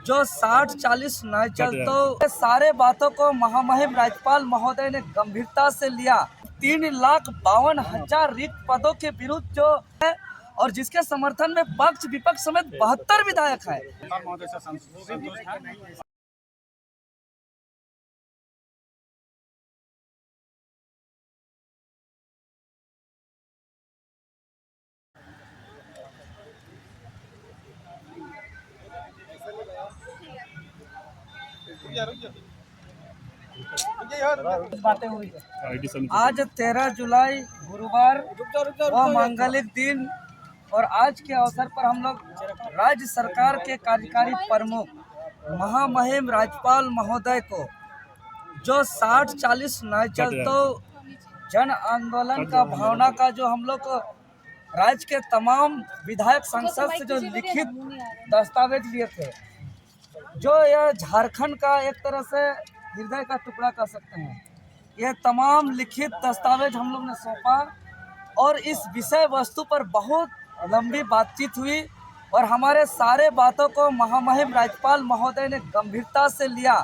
जो 60-40 नहीं चलता, सारे बातों को महामहिम राज्यपाल महोदय ने गंभीरता से लिया। 3,52,000 रिक्त पदों के विरुद्ध जो है और जिसके समर्थन में पक्ष विपक्ष समेत 72 विधायक है। बातें हुई आज 13 जुलाई गुरुवार व मांगलिक दिन और आज के अवसर पर हम लोग राज्य सरकार के कार्यकारी प्रमुख महामहिम राज्यपाल महोदय को जो 60-40 नहीं चलता जन आंदोलन का भावना का जो हम लोग राज्य के तमाम विधायक संसद से जो लिखित दस्तावेज लिए थे, जो यह झारखंड का एक तरह से हृदय का टुकड़ा कर सकते हैं। यह तमाम लिखित दस्तावेज हम लोग ने सौंपा और इस विषय वस्तु पर बहुत लंबी बातचीत हुई और हमारे सारे बातों को महामहिम राज्यपाल महोदय ने गंभीरता से लिया।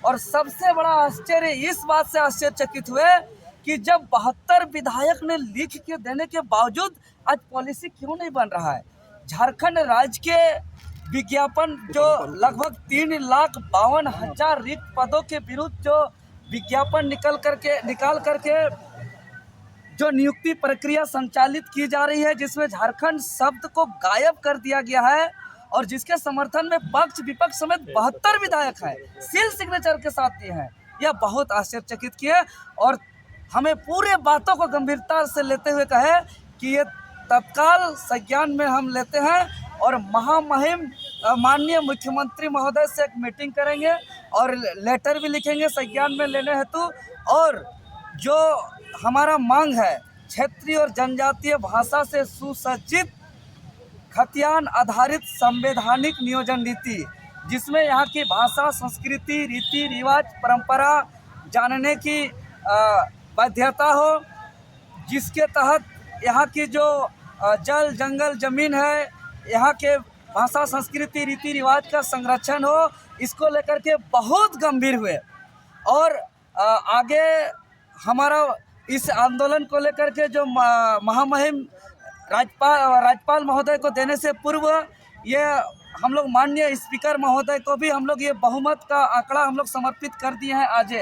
और सबसे बड़ा आश्चर्य इस बात से आश्चर्यचकित हुए कि जब 72 विधायक ने लिख के देने के बावजूद आज पॉलिसी क्यों नहीं बन रहा है। झारखंड राज्य के विज्ञापन जो लगभग 3,52,000 रिक्त पदों के विरुद्ध जो विज्ञापन निकाल करके जो नियुक्ति प्रक्रिया संचालित की जा रही है, जिसमें झारखंड शब्द को गायब कर दिया गया है और जिसके समर्थन में पक्ष विपक्ष समेत 72 विधायक है सील सिग्नेचर के साथ दिए हैं, यह बहुत आश्चर्यचकित किए और हमें पूरे बातों को गंभीरता से लेते हुए कहे कि ये तत्काल संज्ञान में हम लेते हैं और महामहिम माननीय मुख्यमंत्री महोदय से एक मीटिंग करेंगे और लेटर भी लिखेंगे संज्ञान में लेने हेतु। और जो हमारा मांग है क्षेत्रीय और जनजातीय भाषा से सुसज्जित खतियान आधारित संवैधानिक नियोजन नीति, जिसमें यहाँ की भाषा, संस्कृति, रीति रिवाज, परंपरा जानने की बाध्यता हो, जिसके तहत यहाँ की जो जल जंगल जमीन है, यहाँ के भाषा, संस्कृति, रीति रिवाज का संरक्षण हो, इसको लेकर के बहुत गंभीर हुए। और आगे हमारा इस आंदोलन को लेकर के जो महामहिम राज्यपाल महोदय को देने से पूर्व ये हम लोग माननीय स्पीकर महोदय को भी हम लोग ये बहुमत का आंकड़ा हम लोग समर्पित कर दिए हैं। आज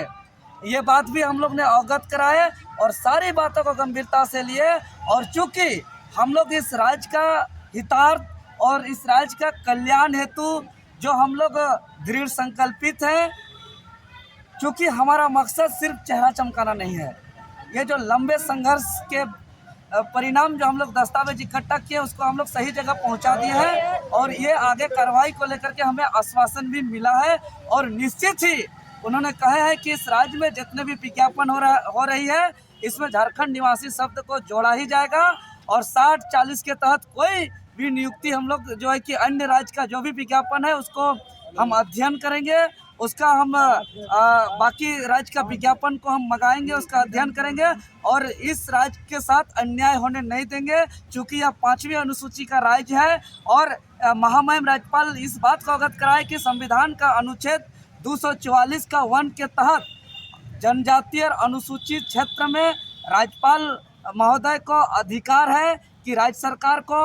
ये बात भी हम लोग ने अवगत कराए और सारी बातों को गंभीरता से लिए। और चूँकि हम लोग इस राज्य का हितार्थ और इस राज्य का कल्याण हेतु जो हम लोग दृढ़ संकल्पित हैं, क्योंकि हमारा मकसद सिर्फ चेहरा चमकाना नहीं है, ये जो लंबे संघर्ष के परिणाम जो हम लोग दस्तावेज इकट्ठा किए उसको हम लोग सही जगह पहुंचा दिए हैं और ये आगे कार्रवाई को लेकर के हमें आश्वासन भी मिला है। और निश्चित ही उन्होंने कहा है कि इस राज्य में जितने भी विज्ञापन हो रही है इसमें झारखंड निवासी शब्द को जोड़ा ही जाएगा और 60-40 के तहत कोई भी नियुक्ति हम लोग जो है कि अन्य राज्य का जो भी विज्ञापन है उसको हम अध्ययन करेंगे, उसका हम बाकी राज्य का विज्ञापन को हम मंगाएंगे, उसका अध्ययन करेंगे और इस राज्य के साथ अन्याय होने नहीं देंगे, क्योंकि यह 5वीं अनुसूची का राज्य है। और महामहिम राज्यपाल इस बात को अवगत कराए कि संविधान का अनुच्छेद 244 का 1 के तहत जनजातीय और अनुसूचित क्षेत्र में राज्यपाल महोदय को अधिकार है कि राज्य सरकार को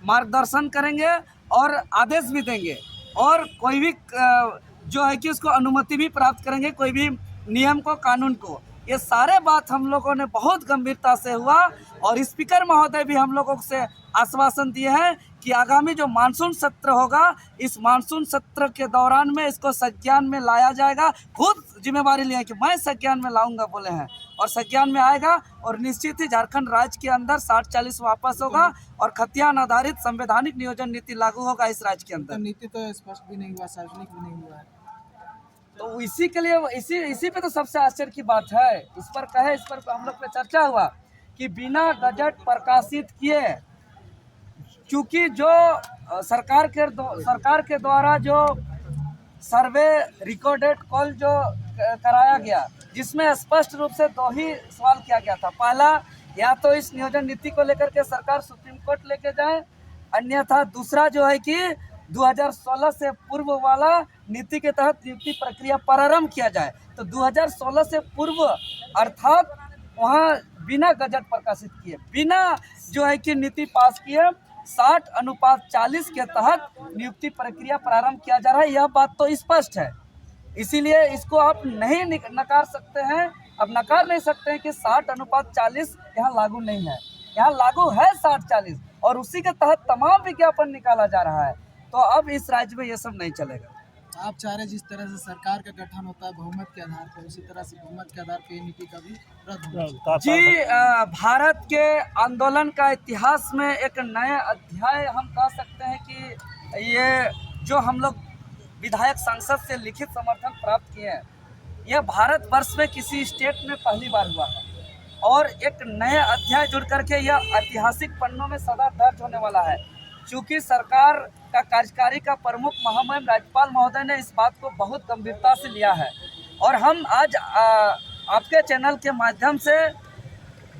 मार्गदर्शन करेंगे और आदेश भी देंगे और कोई भी जो है कि उसको अनुमति भी प्राप्त करेंगे, कोई भी नियम को, कानून को। ये सारे बात हम लोगों ने बहुत गंभीरता से हुआ और स्पीकर महोदय भी हम लोगों से आश्वासन दिए हैं कि आगामी जो मानसून सत्र होगा इस मानसून सत्र के दौरान में इसको संज्ञान में लाया जाएगा। खुद जिम्मेवारी लिया कि मैं संज्ञान में लाऊंगा बोले हैं और संज्ञान में आएगा और निश्चित ही झारखंड राज्य के अंदर 60-40 वापस होगा और खतियान आधारित संवैधानिक नियोजन नीति लागू होगा इस राज्य के अंदर। नीति तो स्पष्ट भी नहीं हुआ, सार्वजनिक भी नहीं हुआ है, तो इसी के लिए इसी पे तो सबसे आश्चर्य की बात है। इस पर हम लोग पे चर्चा हुआ कि बिना गजट प्रकाशित किए, क्योंकि जो सरकार के द्वारा जो सर्वे रिकॉर्डेड कॉल जो कराया गया, जिसमें स्पष्ट रूप से 2 ही सवाल किया गया था। पहला, या तो इस नियोजन नीति को लेकर के सरकार सुप्रीम कोर्ट लेके जाए, अन्यथा दूसरा जो है कि 2016 से पूर्व वाला नीति के तहत नियुक्ति प्रक्रिया प्रारंभ किया जाए। तो 2016 से पूर्व अर्थात वहाँ बिना गजट प्रकाशित किए, बिना जो है कि नीति पास किए 60:40 के तहत नियुक्ति प्रक्रिया प्रारंभ किया जा रहा है। यह बात तो स्पष्ट है, इसीलिए इसको आप नहीं नकार सकते हैं। अब नकार नहीं सकते हैं कि 60:40 यहाँ लागू नहीं है। यहाँ लागू है 60-40 और उसी के तहत तमाम विज्ञापन निकाला जा रहा है। तो अब इस राज्य में ये सब नहीं चलेगा। आप चाह रहे जिस तरह से सरकार का गठन होता है बहुमत के आधार पर, उसी तरह से बहुमत के आधार पर ये नीति का भी रद्द होना चाहिए। जी, भारत के आंदोलन का इतिहास में एक नया अध्याय हम कह सकते हैं कि ये जो हम लोग विधायक सांसद से लिखित समर्थन प्राप्त किए हैं, यह भारतवर्ष में किसी स्टेट में पहली बार हुआ है और एक नया अध्याय जुड़ करके यह ऐतिहासिक पन्नों में सदा दर्ज होने वाला है। चूँकि सरकार का कार्यकारी का प्रमुख महामहिम राज्यपाल महोदय ने इस बात को बहुत गंभीरता से लिया है और हम आज आपके चैनल के माध्यम से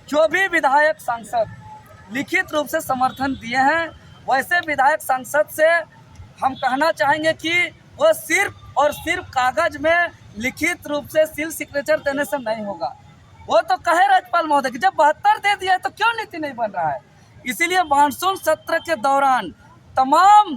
जो भी विधायक सांसद लिखित रूप से समर्थन दिए हैं, वैसे विधायक सांसद से हम कहना चाहेंगे कि वो सिर्फ और सिर्फ कागज में लिखित रूप से सील सिग्नेचर देने से नहीं होगा। वो तो कहे राज्यपाल महोदय कि जब 72 दे दिया है तो क्यों नीति नहीं बन रहा है। इसीलिए मानसून सत्र के दौरान तमाम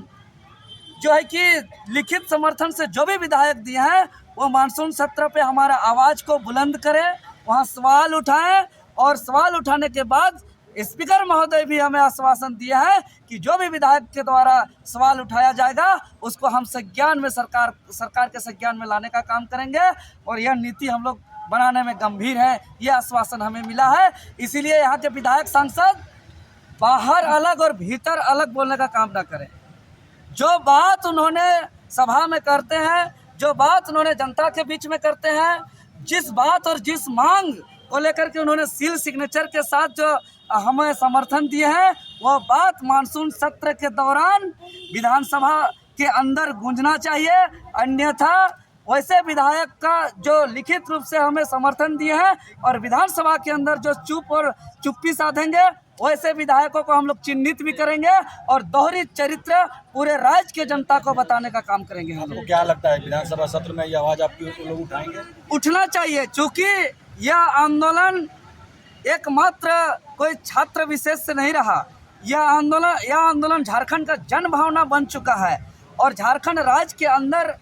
जो है कि लिखित समर्थन से जो भी विधायक दिए हैं, वो मानसून सत्र पे हमारा आवाज़ को बुलंद करें, वहाँ सवाल उठाएं और सवाल उठाने के बाद स्पीकर महोदय भी हमें आश्वासन दिया है कि जो भी विधायक के द्वारा सवाल उठाया जाएगा उसको हम संज्ञान में सरकार के संज्ञान में लाने का काम करेंगे और यह नीति हम लोग बनाने में गंभीर है। यह आश्वासन हमें मिला है। इसीलिए यहाँ के विधायक सांसद बाहर अलग और भीतर अलग बोलने का काम ना करें। जो बात उन्होंने सभा में करते हैं, जो बात उन्होंने जनता के बीच में करते हैं, जिस बात और जिस मांग को लेकर के उन्होंने सील सिग्नेचर के साथ जो हमें समर्थन दिए हैं, वो बात मानसून सत्र के दौरान विधानसभा के अंदर गूंजना चाहिए। अन्यथा वैसे विधायक का जो लिखित रूप से हमें समर्थन दिए हैं और विधानसभा के अंदर जो चुप और चुप्पी साधेंगे, वैसे विधायकों को हम लोग चिन्हित भी करेंगे और दोहरी चरित्र पूरे राज्य के जनता को बताने का काम करेंगे। हम लोग क्या लगता है विधानसभा सत्र में ये आवाज आपकी लोग उठाएंगे? उठना चाहिए, क्योंकि यह आंदोलन एकमात्र कोई छात्र विशेष से नहीं रहा। यह आंदोलन झारखंड का जन भावना बन चुका है और झारखंड राज्य के अंदर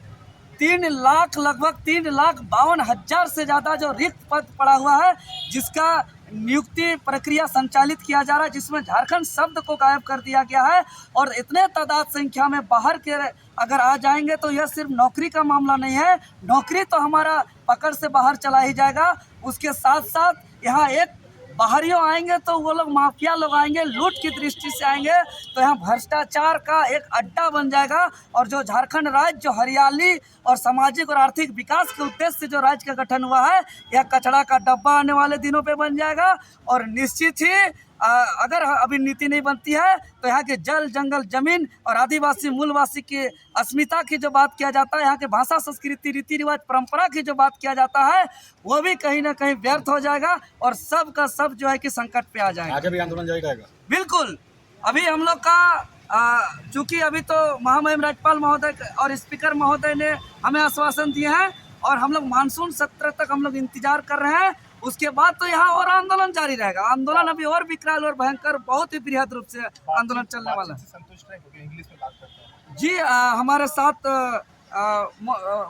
लगभग 3,52,000 से ज़्यादा जो रिक्त पद पड़ा हुआ है, जिसका नियुक्ति प्रक्रिया संचालित किया जा रहा है, जिसमें झारखंड शब्द को गायब कर दिया गया है। और इतने तादाद संख्या में बाहर के अगर आ जाएंगे तो यह सिर्फ नौकरी का मामला नहीं है, नौकरी तो हमारा पकड़ से बाहर चला ही जाएगा। उसके साथ साथ यहाँ एक बाहरियों आएंगे तो वो लोग माफिया लोग आएंगे, लूट की दृष्टि से आएंगे, तो यहाँ भ्रष्टाचार का एक अड्डा बन जाएगा। और जो झारखंड राज्य जो हरियाली और सामाजिक और आर्थिक विकास के उद्देश्य से जो राज्य का गठन हुआ है, यह कचरा का डब्बा आने वाले दिनों पे बन जाएगा। और निश्चित ही अगर अभी नीति नहीं बनती है तो यहाँ के जल जंगल जमीन और आदिवासी मूलवासी की अस्मिता की जो बात किया जाता है, यहाँ के भाषा संस्कृति रीति रिवाज परंपरा की जो बात किया जाता है, वो भी कहीं ना कहीं व्यर्थ हो जाएगा और सब का सब जो है कि संकट पे आ जाएगा। आगे भी आंदोलन जारी रहेगा? बिल्कुल। अभी हम लोग का चूँकि अभी तो महामहिम राज्यपाल महोदय और स्पीकर महोदय ने हमें आश्वासन दिए हैं और हम लोग मानसून सत्र तक हम लोग इंतजार कर रहे हैं। उसके बाद तो यहाँ और आंदोलन जारी रहेगा। आंदोलन अभी और विकराल और भयंकर, बहुत ही बृहद रूप से आंदोलन चलने वाला है। संतुष्ट हैं क्योंकि इंग्लिश में बात करते हैं? जी, हमारे साथ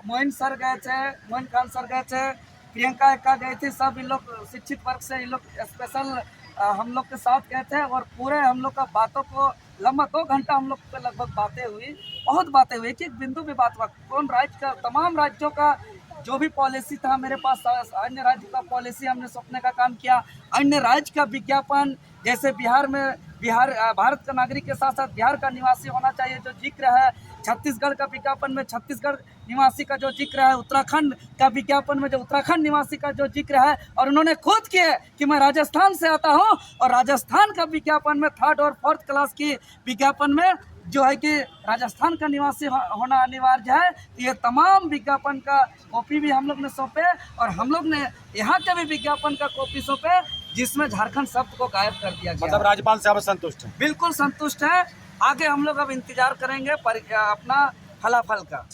मोइन सर गए थे, मोइन खान सर गए थे, प्रियंका एक्का गई थी, सब इन लोग शिक्षित वर्ग से इन लोग स्पेशल हम लोग के साथ गए थे और पूरे हम लोग का बातों को लंबा 2 घंटा हम लोग पे लगभग बातें हुई, बहुत बातें हुई। एक बिंदु पे बात हुआ, कौन राज्य का, तमाम राज्यों का जो भी पॉलिसी था मेरे पास, अन्य राज्य का पॉलिसी हमने सौंपने का काम किया। अन्य राज्य का विज्ञापन, जैसे बिहार में भारत का नागरिक के साथ साथ बिहार का निवासी होना चाहिए जो जिक्र है, छत्तीसगढ़ का विज्ञापन में छत्तीसगढ़ निवासी का जो जिक्र है, उत्तराखंड का विज्ञापन में जो उत्तराखंड निवासी का जो जिक्र है, और उन्होंने खुद किए कि मैं राजस्थान से आता हूं और राजस्थान का विज्ञापन में 3rd और 4th क्लास की विज्ञापन में जो है कि राजस्थान का निवासी होना अनिवार्य है। तो ये तमाम विज्ञापन का कॉपी भी हम लोग ने सौंपे और हम लोग ने यहाँ के भी विज्ञापन का कॉपी सौंपे, जिसमें झारखंड शब्द को गायब कर दिया गया। मतलब राज्यपाल से आप संतुष्ट हैं? बिल्कुल संतुष्ट है। आगे हम लोग अब इंतजार करेंगे अपना फलाफल का।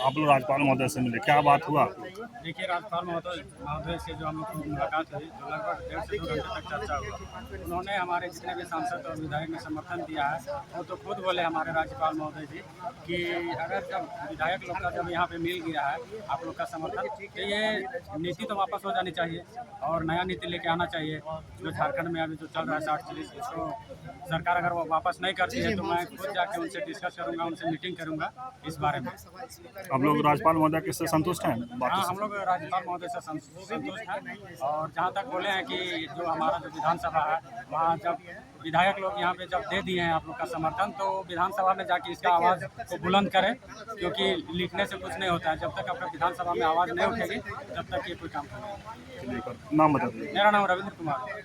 आप लोग राज्यपाल महोदय से मिले, क्या बात हुआ? देखिए, राज्यपाल महोदय से जो हम लोग की मुलाकात हुई, जो लगभग 1.5 से 2 घंटे तक चर्चा हुआ। उन्होंने हमारे जितने भी सांसद और विधायक ने समर्थन दिया है, वो तो खुद बोले हमारे राज्यपाल महोदय जी कि अगर जब विधायक लोग का जब यहाँ पे मिल गया है आप लोग का समर्थन, तो ये नीति तो वापस हो जानी चाहिए और नया नीति लेके आना चाहिए। जो झारखंड में अभी जो चल रहा है 60-40, इसको सरकार अगर वो वापस नहीं करती है तो मैं खुद जाके उनसे डिस्कस करूँगा, उनसे मीटिंग करूँगा इस बारे में। आप लोग राज्यपाल महोदय के से संतुष्ट हैं? हाँ, हम लोग राज्यपाल महोदय से संतुष्ट हैं और जहाँ तक बोले हैं कि जो हमारा जो विधानसभा है वहाँ जब विधायक लोग यहाँ पे जब दे दिए हैं आप लोग का समर्थन, तो विधानसभा में जाके इसका आवाज़ को बुलंद करें, क्योंकि लिखने से कुछ नहीं होता है। जब तक आपका विधानसभा में आवाज़ नहीं उठेगी तब तक ये कोई काम नहीं। नाम बता दीजिए। मेरा नाम रविंद्र कुमार है।